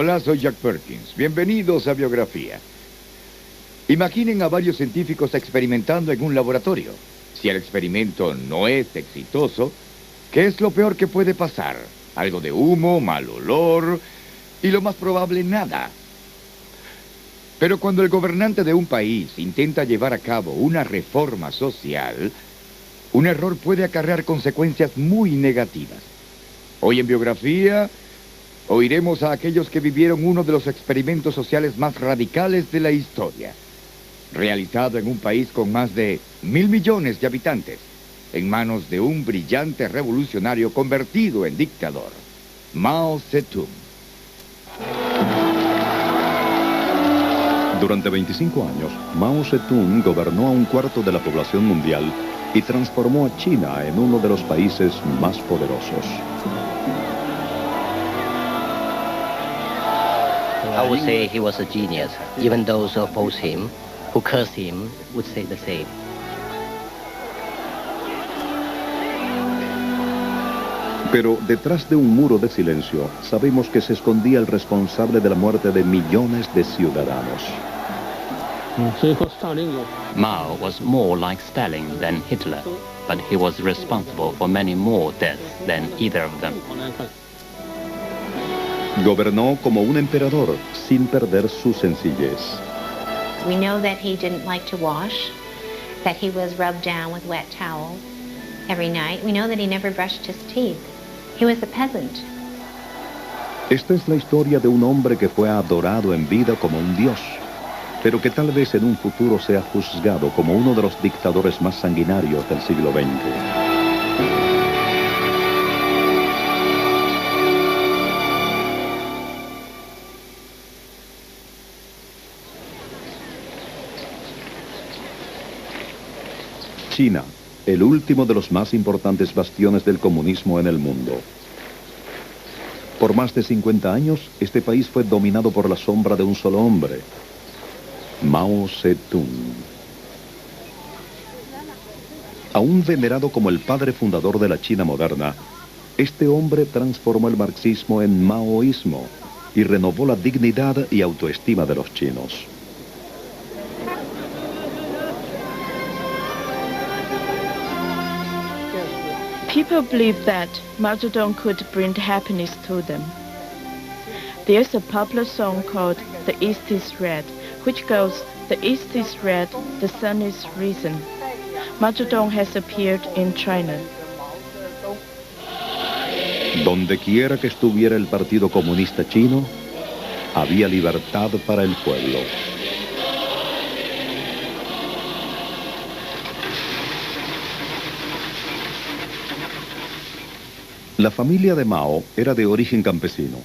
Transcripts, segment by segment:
Hola, soy Jack Perkins. Bienvenidos a Biografía. Imaginen a varios científicos experimentando en un laboratorio. Si el experimento no es exitoso, ¿qué es lo peor que puede pasar? Algo de humo, mal olor y lo más probable, nada. Pero cuando el gobernante de un país intenta llevar a cabo una reforma social, un error puede acarrear consecuencias muy negativas. Hoy en Biografía oiremos a aquellos que vivieron uno de los experimentos sociales más radicales de la historia, realizado en un país con más de 1.000 millones de habitantes, en manos de un brillante revolucionario convertido en dictador, Mao Zedong. Durante 25 años, Mao Zedong gobernó a un cuarto de la población mundial y transformó a China en uno de los países más poderosos. I would say he was a genius. Even those who oppose him, who curse him, would say the same. Pero detrás de un muro de silencio, sabemos que se escondía el responsable de la muerte de millones de ciudadanos. Mao was more like Stalin than Hitler, but he was responsible for many more deaths than either of them. Gobernó como un emperador, sin perder su sencillez. We know that he didn't like to wash, that he was rubbed down with wet towels every night. We know that he never brushed his teeth. He was a peasant. Esta es la historia de un hombre que fue adorado en vida como un dios, pero que tal vez en un futuro sea juzgado como uno de los dictadores más sanguinarios del siglo XX. China, el último de los más importantes bastiones del comunismo en el mundo. Por más de 50 años, este país fue dominado por la sombra de un solo hombre, Mao Zedong. Aún venerado como el padre fundador de la China moderna, este hombre transformó el marxismo en maoísmo y renovó la dignidad y autoestima de los chinos. People believe that Mao Zedong could bring happiness to them. There's a popular song called The East is Red, which goes, the East is red, the sun is risen. Mao Zedong has appeared in China. Donde quiera que estuviera el Partido Comunista Chino, había libertad para el pueblo. La familia de Mao era de origen campesino.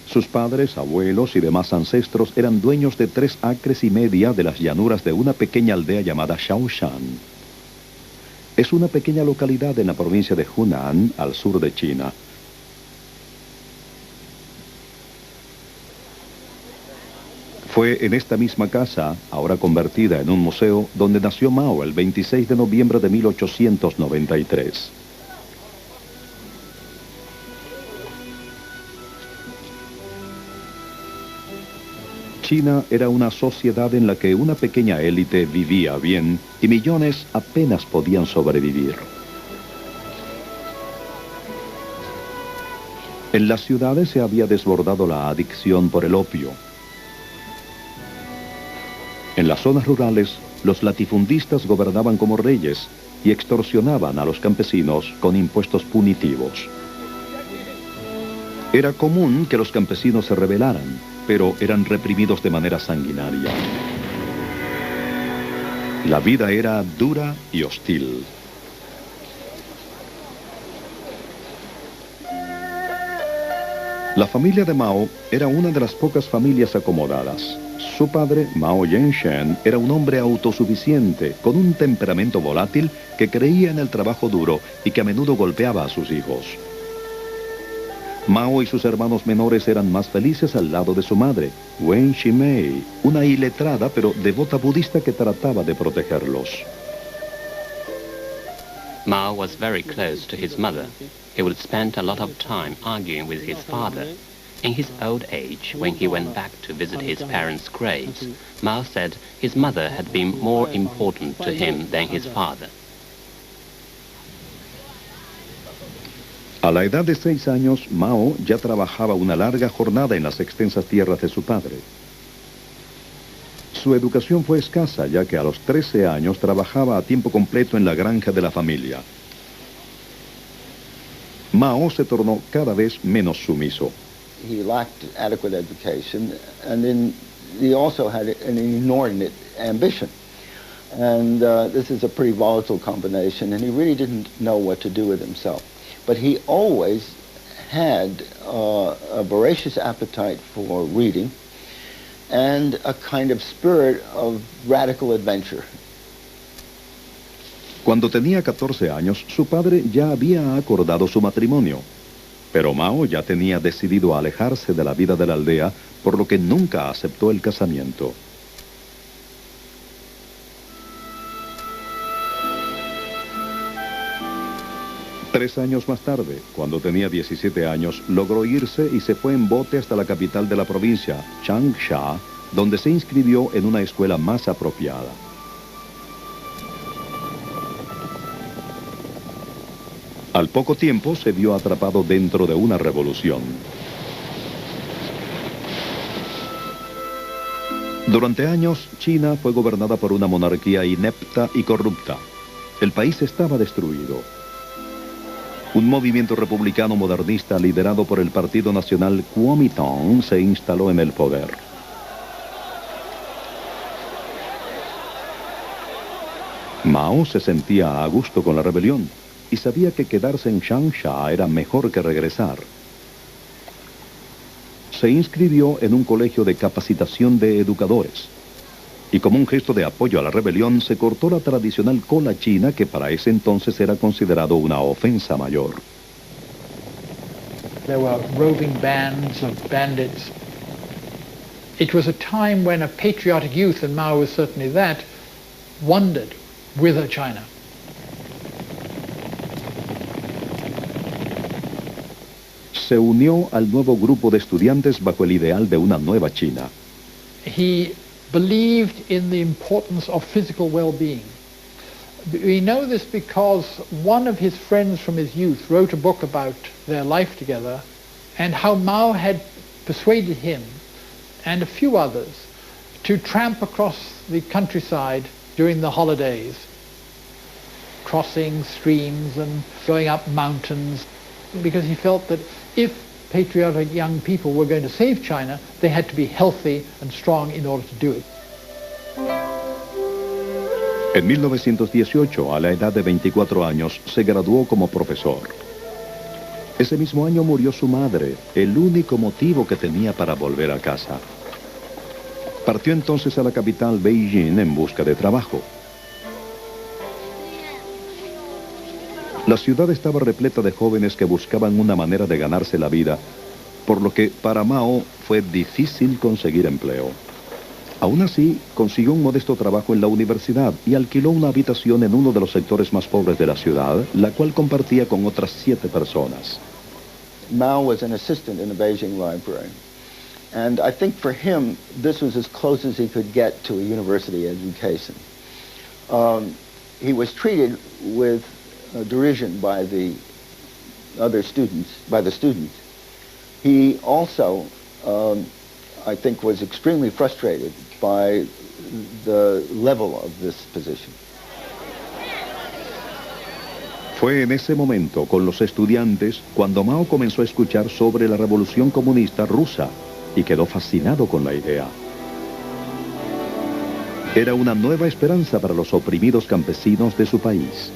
Sus padres, abuelos y demás ancestros eran dueños de 3 acres y media de las llanuras de una pequeña aldea llamada Shaoshan. Es una pequeña localidad en la provincia de Hunan, al sur de China. Fue en esta misma casa, ahora convertida en un museo, donde nació Mao el 26 de noviembre de 1893. China era una sociedad en la que una pequeña élite vivía bien y millones apenas podían sobrevivir. En las ciudades se había desbordado la adicción por el opio. En las zonas rurales, los latifundistas gobernaban como reyes y extorsionaban a los campesinos con impuestos punitivos. Era común que los campesinos se rebelaran, pero eran reprimidos de manera sanguinaria. La vida era dura y hostil. La familia de Mao era una de las pocas familias acomodadas. Su padre, Mao Zedong, era un hombre autosuficiente, con un temperamento volátil que creía en el trabajo duro y que a menudo golpeaba a sus hijos. Mao y sus hermanos menores eran más felices al lado de su madre, Wen Shimei, una iletrada pero devota budista que trataba de protegerlos. Mao was very close to his mother. He would spend a lot of time arguing with his father. In his old age, when he went back to visit his parents' graves, Mao said his mother had been more important to him than his father. A la edad de 6 años, Mao ya trabajaba una larga jornada en las extensas tierras de su padre. Su educación fue escasa, ya que a los 13 años trabajaba a tiempo completo en la granja de la familia. Mao se tornó cada vez menos sumiso. He lacked adequate education, and then he also had an inordinate ambition. And this is a pretty volatile combination, and he really didn't know what to do with himself. But he always had a voracious appetite for reading and a kind of spirit of radical adventure. Cuando tenía 14 años, su padre ya había acordado su matrimonio. Pero Mao ya tenía decidido alejarse de la vida de la aldea, por lo que nunca aceptó el casamiento. Tres años más tarde, cuando tenía 17 años, logró irse y se fue en bote hasta la capital de la provincia, Changsha, donde se inscribió en una escuela más apropiada. Al poco tiempo se vio atrapado dentro de una revolución. Durante años, China fue gobernada por una monarquía inepta y corrupta. El país estaba destruido. Un movimiento republicano modernista liderado por el Partido Nacional Kuomintang se instaló en el poder. Mao se sentía a gusto con la rebelión y sabía que quedarse en Changsha era mejor que regresar. Se inscribió en un colegio de capacitación de educadores y como un gesto de apoyo a la rebelión se cortó la tradicional cola china que para ese entonces era considerado una ofensa mayor. There were roving bands of bandits. It was a time when a patriotic youth, and Mao was certainly that, wondered, whither China? Se unió al nuevo grupo de estudiantes bajo el ideal de una nueva China. He believed in the importance of physical well-being. We know this because one of his friends from his youth wrote a book about their life together and how Mao had persuaded him and a few others to tramp across the countryside during the holidays, crossing streams and going up mountains, because he felt that if patriotic young people were going to save China, they had to be healthy and strong in order to do it. En 1918, a la edad de 24 años, se graduó como profesor. Ese mismo año murió su madre, el único motivo que tenía para volver a casa. Partió entonces a la capital, Beijing, en busca de trabajo. La ciudad estaba repleta de jóvenes que buscaban una manera de ganarse la vida, por lo que para Mao fue difícil conseguir empleo. Aún así, consiguió un modesto trabajo en la universidad y alquiló una habitación en uno de los sectores más pobres de la ciudad, la cual compartía con otras 7 personas. Mao was an assistant in the Beijing library. And I think for him, this was as close as he could get to a university education. He was treated with derision by the other students, by the students. He also, I think, was extremely frustrated by the level of this position. Fue en ese momento, con los estudiantes, cuando Mao comenzó a escuchar sobre la revolución comunista rusa y quedó fascinado con la idea. Era una nueva esperanza para los oprimidos campesinos de su país.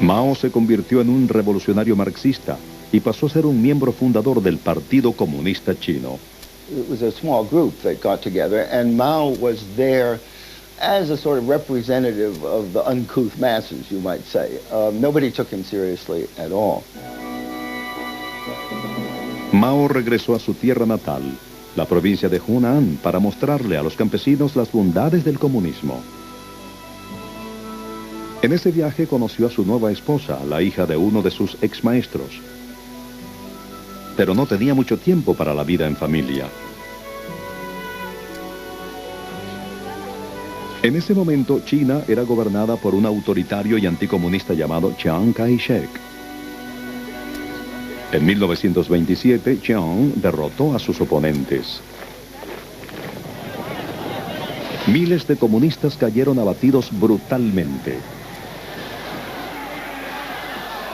Mao se convirtió en un revolucionario marxista y pasó a ser un miembro fundador del Partido Comunista Chino. It was a small group that got together, and Mao was there as a sort of representative of the uncouth masses, you might say. Nobody took him seriously at all. Mao regresó a su tierra natal, la provincia de Hunan, para mostrarle a los campesinos las bondades del comunismo. En ese viaje conoció a su nueva esposa, la hija de uno de sus ex maestros. Pero no tenía mucho tiempo para la vida en familia. En ese momento, China era gobernada por un autoritario y anticomunista llamado Chiang Kai-shek. En 1927, Chiang derrotó a sus oponentes. Miles de comunistas cayeron abatidos brutalmente.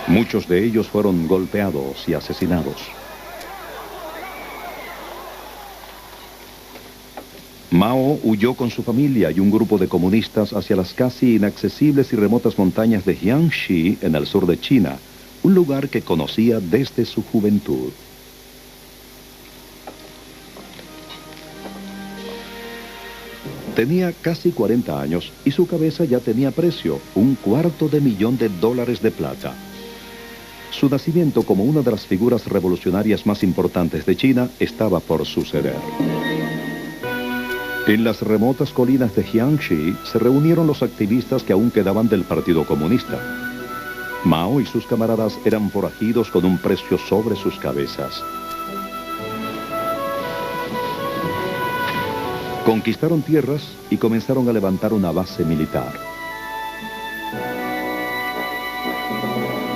Muchos de ellos fueron golpeados y asesinados. Mao huyó con su familia y un grupo de comunistas hacia las casi inaccesibles y remotas montañas de Jiangxi en el sur de China, un lugar que conocía desde su juventud. Tenía casi 40 años y su cabeza ya tenía precio, $250,000 de plata. Su nacimiento como una de las figuras revolucionarias más importantes de China estaba por suceder. En las remotas colinas de Jiangxi se reunieron los activistas que aún quedaban del Partido Comunista. Mao y sus camaradas eran forajidos con un precio sobre sus cabezas. Conquistaron tierras y comenzaron a levantar una base militar.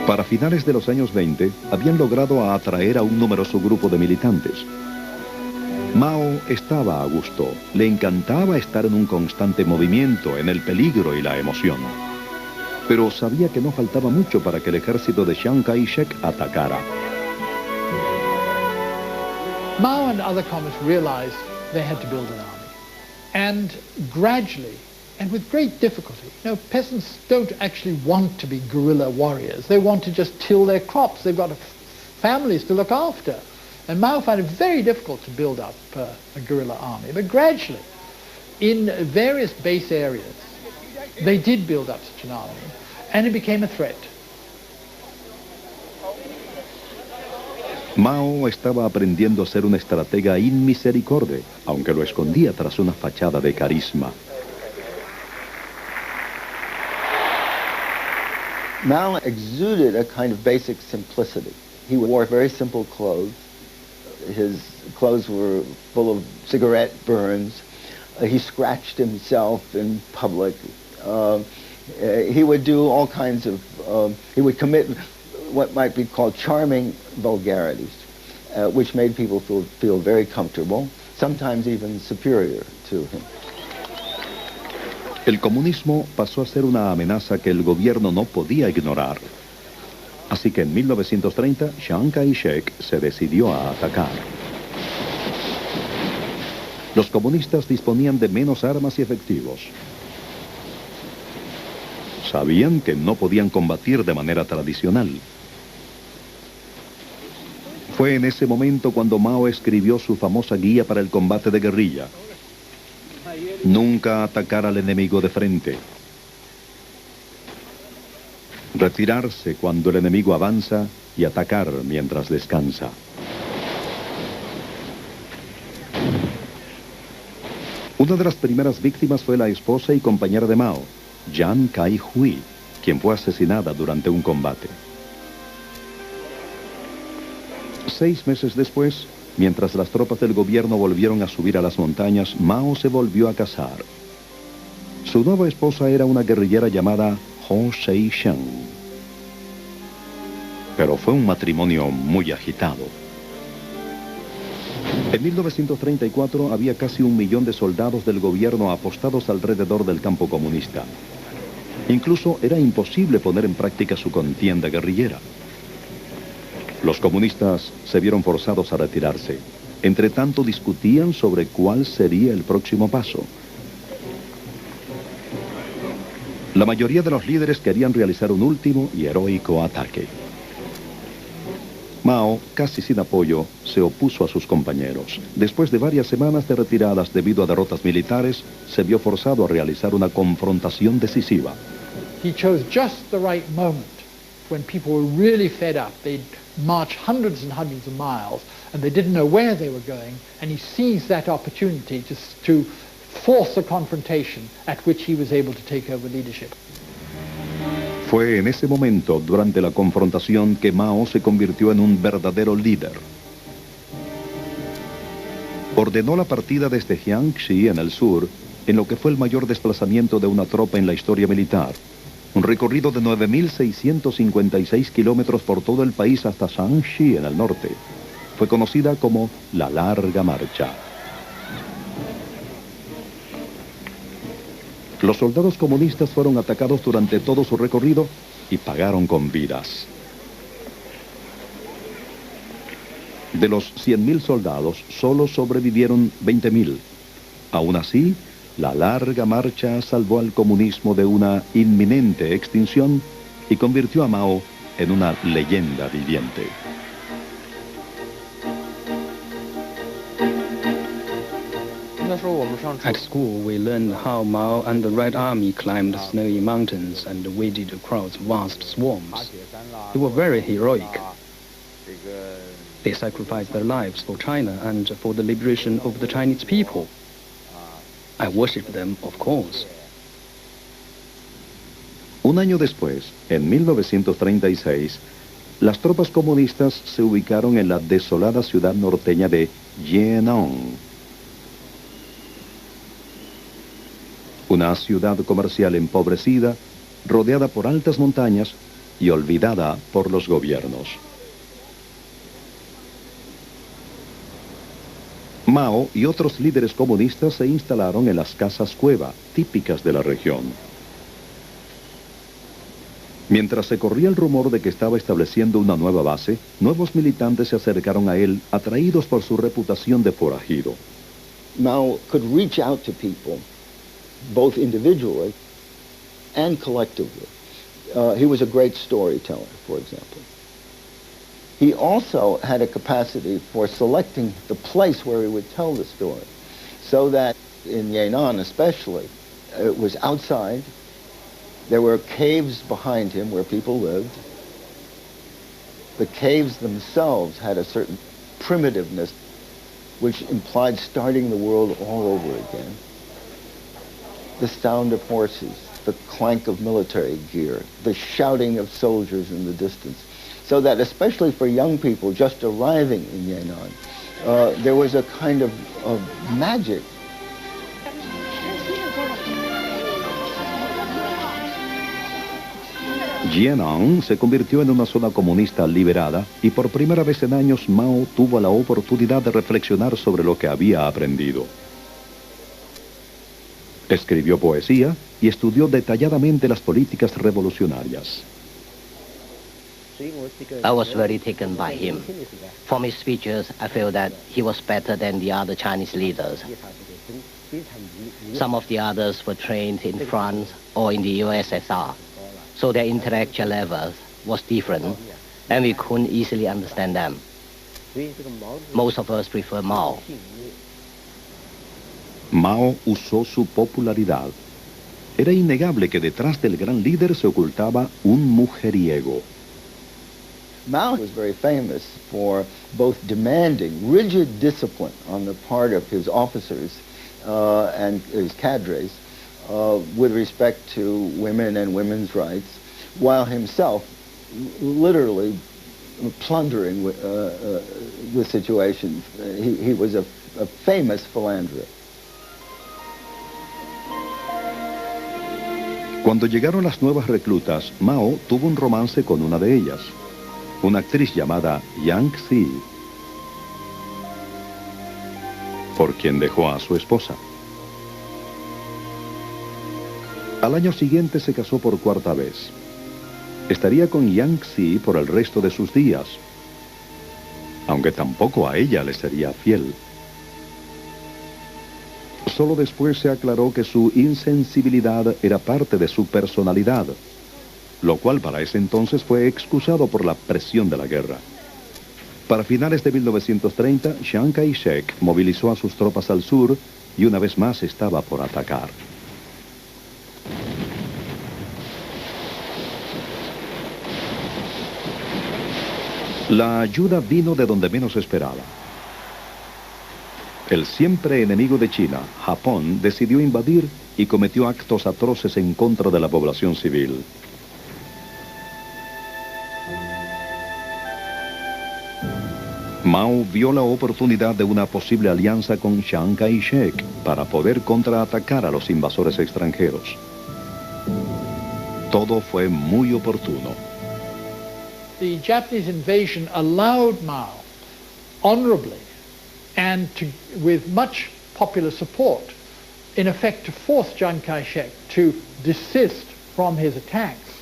Para finales de los años 20, habían logrado atraer a un numeroso grupo de militantes. Mao estaba a gusto, le encantaba estar en un constante movimiento, en el peligro y la emoción. Pero sabía que no faltaba mucho para que el ejército de Chiang Kai-shek atacara. Mao and other communists realized they had to build an army. And gradually, and with great difficulty, peasants don't actually want to be guerrilla warriors. They want to just till their crops. They've got families to look after. And Mao found it very difficult to build up a guerrilla army. But gradually, in various base areas, they did build up such an army, and it became a threat. Mao estaba aprendiendo a ser un estratega inmisericorde, aunque lo escondía tras una fachada de carisma. Mao exuded a kind of basic simplicity. He wore very simple clothes. His clothes were full of cigarette burns. He scratched himself in public. He would do all kinds of, he would commit what might be called charming vulgarities, which made people feel very comfortable, sometimes even superior to him. El comunismo pasó a ser una amenaza que el gobierno no podía ignorar. Así que en 1930, Chiang Kai-shek se decidió a atacar. Los comunistas disponían de menos armas y efectivos. Sabían que no podían combatir de manera tradicional. Fue en ese momento cuando Mao escribió su famosa guía para el combate de guerrilla. Nunca atacar al enemigo de frente. Retirarse cuando el enemigo avanza y atacar mientras descansa. Una de las primeras víctimas fue la esposa y compañera de Mao, Yan Kai-hui, quien fue asesinada durante un combate. 6 meses después, mientras las tropas del gobierno volvieron a subir a las montañas, Mao se volvió a casar. Su nueva esposa era una guerrillera llamada Ho Sei-shen. Pero fue un matrimonio muy agitado. En 1934 había casi 1 millón de soldados del gobierno apostados alrededor del campo comunista. Incluso era imposible poner en práctica su contienda guerrillera. Los comunistas se vieron forzados a retirarse. Entre tanto discutían sobre cuál sería el próximo paso. La mayoría de los líderes querían realizar un último y heroico ataque. Mao, casi sin apoyo, se opuso a sus compañeros. Después de varias semanas de retiradas debido a derrotas militares, se vio forzado a realizar una confrontación decisiva. He chose just the right moment when people were really fed up. They'd marched hundreds and hundreds of miles and they didn't know where they were going, and he seized that opportunity to force a confrontation at which he was able to take over leadership. Fue en ese momento, durante la confrontación, que Mao se convirtió en un verdadero líder. Ordenó la partida desde Jiangxi, en el sur, en lo que fue el mayor desplazamiento de una tropa en la historia militar. Un recorrido de 9.656 kilómetros por todo el país hasta Shanxi, en el norte. Fue conocida como la Larga Marcha. Los soldados comunistas fueron atacados durante todo su recorrido y pagaron con vidas. De los 100.000 soldados, solo sobrevivieron 20.000. Aún así, la Larga Marcha salvó al comunismo de una inminente extinción y convirtió a Mao en una leyenda viviente. At school, we learned how Mao and the Red Army climbed snowy mountains and waded across vast swamps. They were very heroic. They sacrificed their lives for China and for the liberation of the Chinese people. I worship them, of course. Un año después, en 1936, las tropas comunistas se ubicaron en la desolada ciudad norteña de Jian'an. Una ciudad comercial empobrecida, rodeada por altas montañas y olvidada por los gobiernos. Mao y otros líderes comunistas se instalaron en las casas cueva, típicas de la región. Mientras se corría el rumor de que estaba estableciendo una nueva base, nuevos militantes se acercaron a él, atraídos por su reputación de forajido. Mao could reach out to people, both individually and collectively. He was a great storyteller, for example. He also had a capacity for selecting the place where he would tell the story, so that in Yan'an especially, it was outside. There were caves behind him where people lived. The caves themselves had a certain primitiveness which implied starting the world all over again. The sound of horses, the clank of military gear, the shouting of soldiers in the distance. So that especially for young people just arriving in Yan'an, there was a kind of magic. Jian'an se convirtió en una zona comunista liberada y por primera vez en años Mao tuvo la oportunidad de reflexionar sobre lo que había aprendido. Escribió poesía y estudió detalladamente las políticas revolucionarias. I was very taken by him. From his speeches, I feel that he was better than the other Chinese leaders. Some of the others were trained in France or in the USSR, so their intellectual level was different, and we couldn't easily understand them. Most of us prefer Mao. Mao usó su popularidad. Era innegable que detrás del gran líder se ocultaba un mujeriego. Mao was very famous for both demanding rigid discipline on the part of his officers and his cadres with respect to women and women's rights, while himself literally plundering the situation. He was a famous philanderer. Cuando llegaron las nuevas reclutas, Mao tuvo un romance con una de ellas, una actriz llamada Yang Xi, por quien dejó a su esposa. Al año siguiente se casó por cuarta vez. Estaría con Yang Xi por el resto de sus días, aunque tampoco a ella le sería fiel. Solo después se aclaró que su insensibilidad era parte de su personalidad, lo cual para ese entonces fue excusado por la presión de la guerra. Para finales de 1930, Chiang Kai-shek movilizó a sus tropas al sur y una vez más estaba por atacar. La ayuda vino de donde menos esperaba. El siempre enemigo de China, Japón, decidió invadir y cometió actos atroces en contra de la población civil. Mao vio la oportunidad de una posible alianza con Chiang Kai-shek para poder contraatacar a los invasores extranjeros. Todo fue muy oportuno. The Japanese invasion allowed Mao, honorably, and with much popular support, in effect to force Chiang Kai-shek to desist from his attacks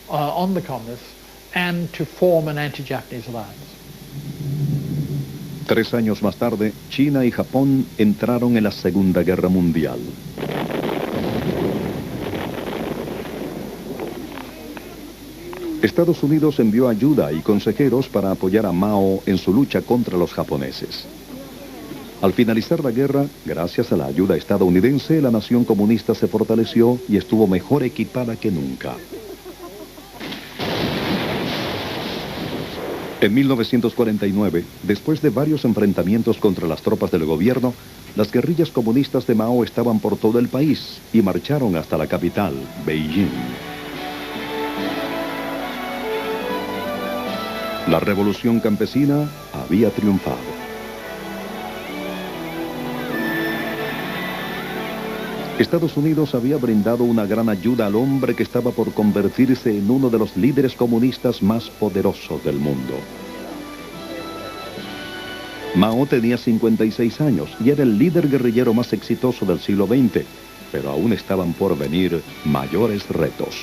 on the communists and to form an anti-Japanese alliance. 3 años más tarde, China y Japón entraron en la Segunda Guerra Mundial. Estados Unidos envió ayuda y consejeros para apoyar a Mao en su lucha contra los japoneses. Al finalizar la guerra, gracias a la ayuda estadounidense, la nación comunista se fortaleció y estuvo mejor equipada que nunca. En 1949, después de varios enfrentamientos contra las tropas del gobierno, las guerrillas comunistas de Mao estaban por todo el país y marcharon hasta la capital, Beijing. La revolución campesina había triunfado. Estados Unidos había brindado una gran ayuda al hombre que estaba por convertirse en uno de los líderes comunistas más poderosos del mundo. Mao tenía 56 años y era el líder guerrillero más exitoso del siglo XX, pero aún estaban por venir mayores retos.